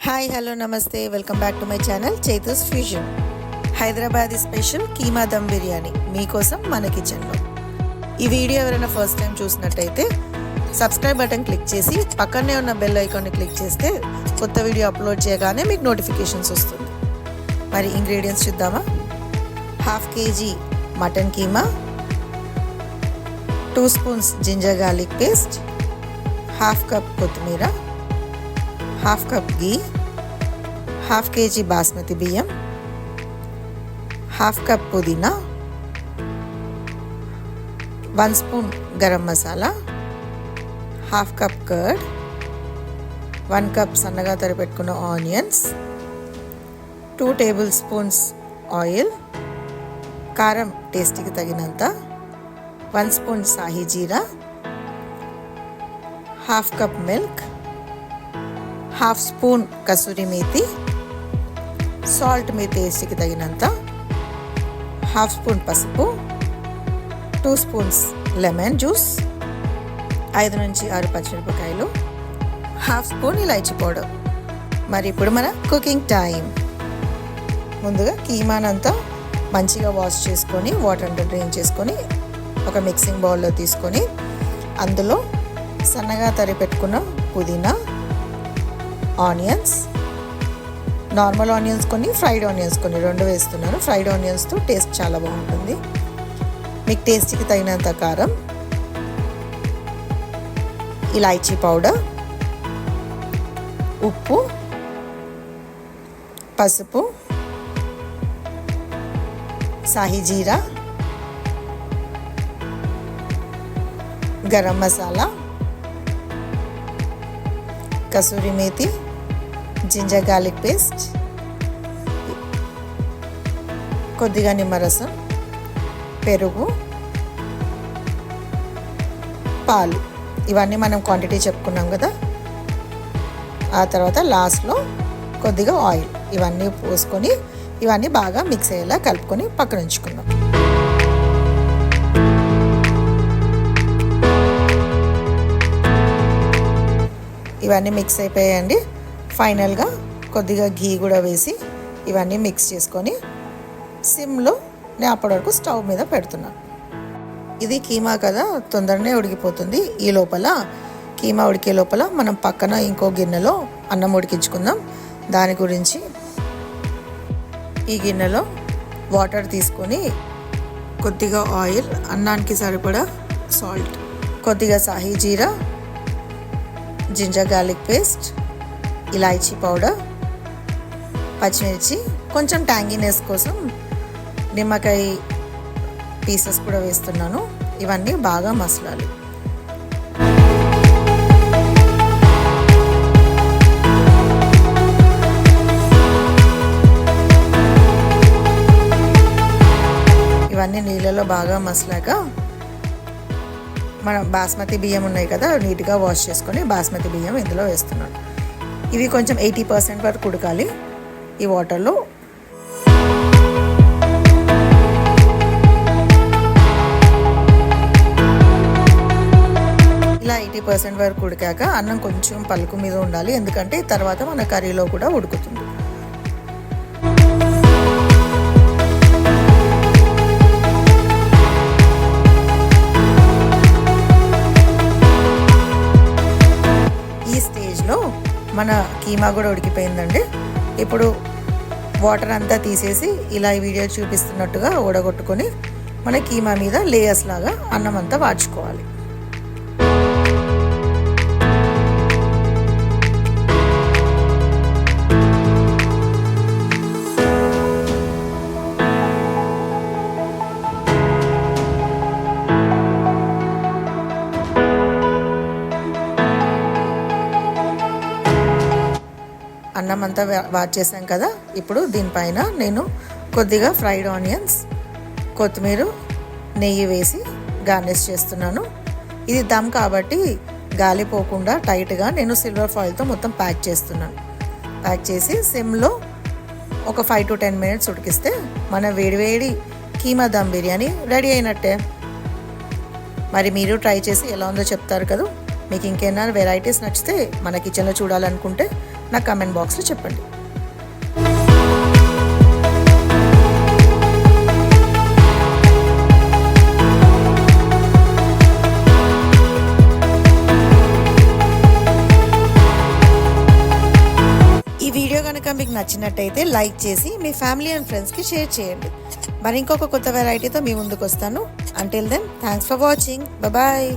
Hi hello నమస్తే welcome back to my channel Chaitu's fusion. Hyderabadi special keema dum biryani మీకోసం మన కిచెన్లో. ఈ వీడియో ఎవరైనా ఫస్ట్ టైం చూసినట్టయితే సబ్స్క్రైబ్ బటన్ క్లిక్ చేసి పక్కనే ఉన్న బెల్ ఐకాన్ని క్లిక్ చేస్తే కొత్త వీడియో అప్లోడ్ చేయగానే మీకు నోటిఫికేషన్స్ వస్తుంది. మరి ఇంగ్రీడియంట్స్ చూద్దామా. 1/2 kg mutton keema, 2 spoons ginger garlic paste, 1/2 cup కొత్తిమీర, 1/2 కప్ ఘీ, 1/2 kg బాస్మతి బియ్యం, 1/2 కప్ పుదీనా, 1 spoon garam masala, 1/2 cup curd, 1 cup సన్నగా తరిపెట్టుకున్న ఆనియన్స్, 2 టేబుల్ స్పూన్స్ ఆయిల్, కారం టేస్ట్కి తగినంత, 1 spoon shahi jeera, 1/2 cup milk, 1/2 spoon kasuri methi, salt మీ టేస్ట్కి తగినంత, 1/2 స్పూన్ పసుపు, 2 స్పూన్స్ లెమన్ జ్యూస్, 5 నుంచి 6 పచ్చిమిరపకాయలు, 1/2 స్పూన్ ఇలాచీ పౌడర్. మరి ఇప్పుడు మన కుకింగ్ టైం. ముందుగా కీమానంతా మంచిగా వాష్ చేసుకొని వాటర్ అంతా డ్రైన్ చేసుకొని ఒక మిక్సింగ్ బౌల్లో తీసుకొని అందులో సన్నగా తరిపెట్టుకున్న పుదీనా, ఆనియన్స్, నార్మల్ ఆనియన్స్ కొన్ని, ఫ్రైడ్ ఆనియన్స్ కొన్ని, 2 వేస్తున్నాను. ఫ్రైడ్ ఆనియన్స్తో టేస్ట్ చాలా బాగుంటుంది. మీకు టేస్ట్కి తగినంత కారం, ఇలాచీ పౌడర్, ఉప్పు, పసుపు, shahi jeera, garam masala, kasuri methi, ginger garlic paste, కొద్దిగా నిమ్మరసం, పెరుగు, పాలు. ఇవన్నీ మనం క్వాంటిటీ చెప్పుకున్నాం కదా. ఆ తర్వాత లాస్ట్లో కొద్దిగా ఆయిల్ ఇవన్నీ పోసుకొని ఇవన్నీ బాగా మిక్స్ అయ్యేలా కలుపుకొని పక్కన ఉంచుకుందాం. ఇవన్నీ మిక్స్ అయిపోయాయండి. ఫైనల్గా కొద్దిగా ఘీ కూడా వేసి ఇవన్నీ మిక్స్ చేసుకొని సిమ్లో నేను అప్పటి వరకు స్టవ్ మీద పెడుతున్నాను. ఇది కీమా కదా, తొందరనే ఉడికిపోతుంది. ఈ లోపల కీమా ఉడికే లోపల మనం పక్కన ఇంకో గిన్నెలో అన్నం ఉడికించుకుందాం. దాని గురించి ఈ గిన్నెలో వాటర్ తీసుకొని కొద్దిగా ఆయిల్, అన్నానికి సరిపడా సాల్ట్, కొద్దిగా సాహీ జీరా, జింజర్ గార్లిక్ పేస్ట్, ఇలాచీ పౌడర్, పచ్చిమిర్చి, కొంచెం ట్యాంగీనెస్ కోసం నిమ్మకాయ పీసెస్ కూడా వేస్తున్నాను. ఇవన్నీ బాగా మసలాలి. ఇవన్నీ నీళ్ళలో బాగా మసలాక మన బాస్మతి బియ్యం ఉన్నాయి కదా, నీట్గా వాష్ చేసుకొని బాస్మతి బియ్యం ఇందులో వేస్తున్నాను. ఇవి కొంచెం 80% వరకు ఉడకాలి ఈ వాటర్లో. ఇలా 80% వరకు ఉడికాక అన్నం కొంచెం పలుకు మీద ఉండాలి, ఎందుకంటే తర్వాత మన కర్రీలో కూడా ఉడుకుతుంది. మన కీమా కూడా ఉడికిపోయిందండి. ఇప్పుడు వాటర్ అంతా తీసేసి ఇలా ఈ వీడియో చూపిస్తున్నట్టుగా ఉడగొట్టుకొని మన కీమా మీద లేయర్స్ లాగా అన్నం అంతా వాడ్చుకోవాలి. అన్నం అంతా వాడ్చేసాం కదా. ఇప్పుడు దీనిపైన నేను కొద్దిగా ఫ్రైడ్ ఆనియన్స్, కొత్తిమీర, నెయ్యి వేసి గార్నిష్ చేస్తున్నాను. ఇది దమ్ కాబట్టి గాలిపోకుండా టైట్గా నేను సిల్వర్ ఫాయిల్తో మొత్తం ప్యాక్ చేస్తున్నాను. ప్యాక్ చేసి సిమ్లో ఒక 5 to 10 minutes ఉడికిస్తే మన వేడివేడి కీమా దమ్ బిర్యానీ రెడీ అయినట్టే. మరి మీరు ట్రై చేసి ఎలా ఉందో చెప్తారు కదా. మీకు ఇంకేమైనా వెరైటీస్ నచ్చితే మన కిచెన్లో చూడాలనుకుంటే నా కమెంట్ బాక్స్లో చెప్పండి. ఈ వీడియో కనుక మీకు నచ్చినట్టయితే లైక్ చేసి మీ ఫ్యామిలీ అండ్ ఫ్రెండ్స్కి షేర్ చేయండి. మరి ఇంకొక కొత్త వెరైటీతో మీ ముందుకు వస్తాను. Until then thanks for watching. Bye.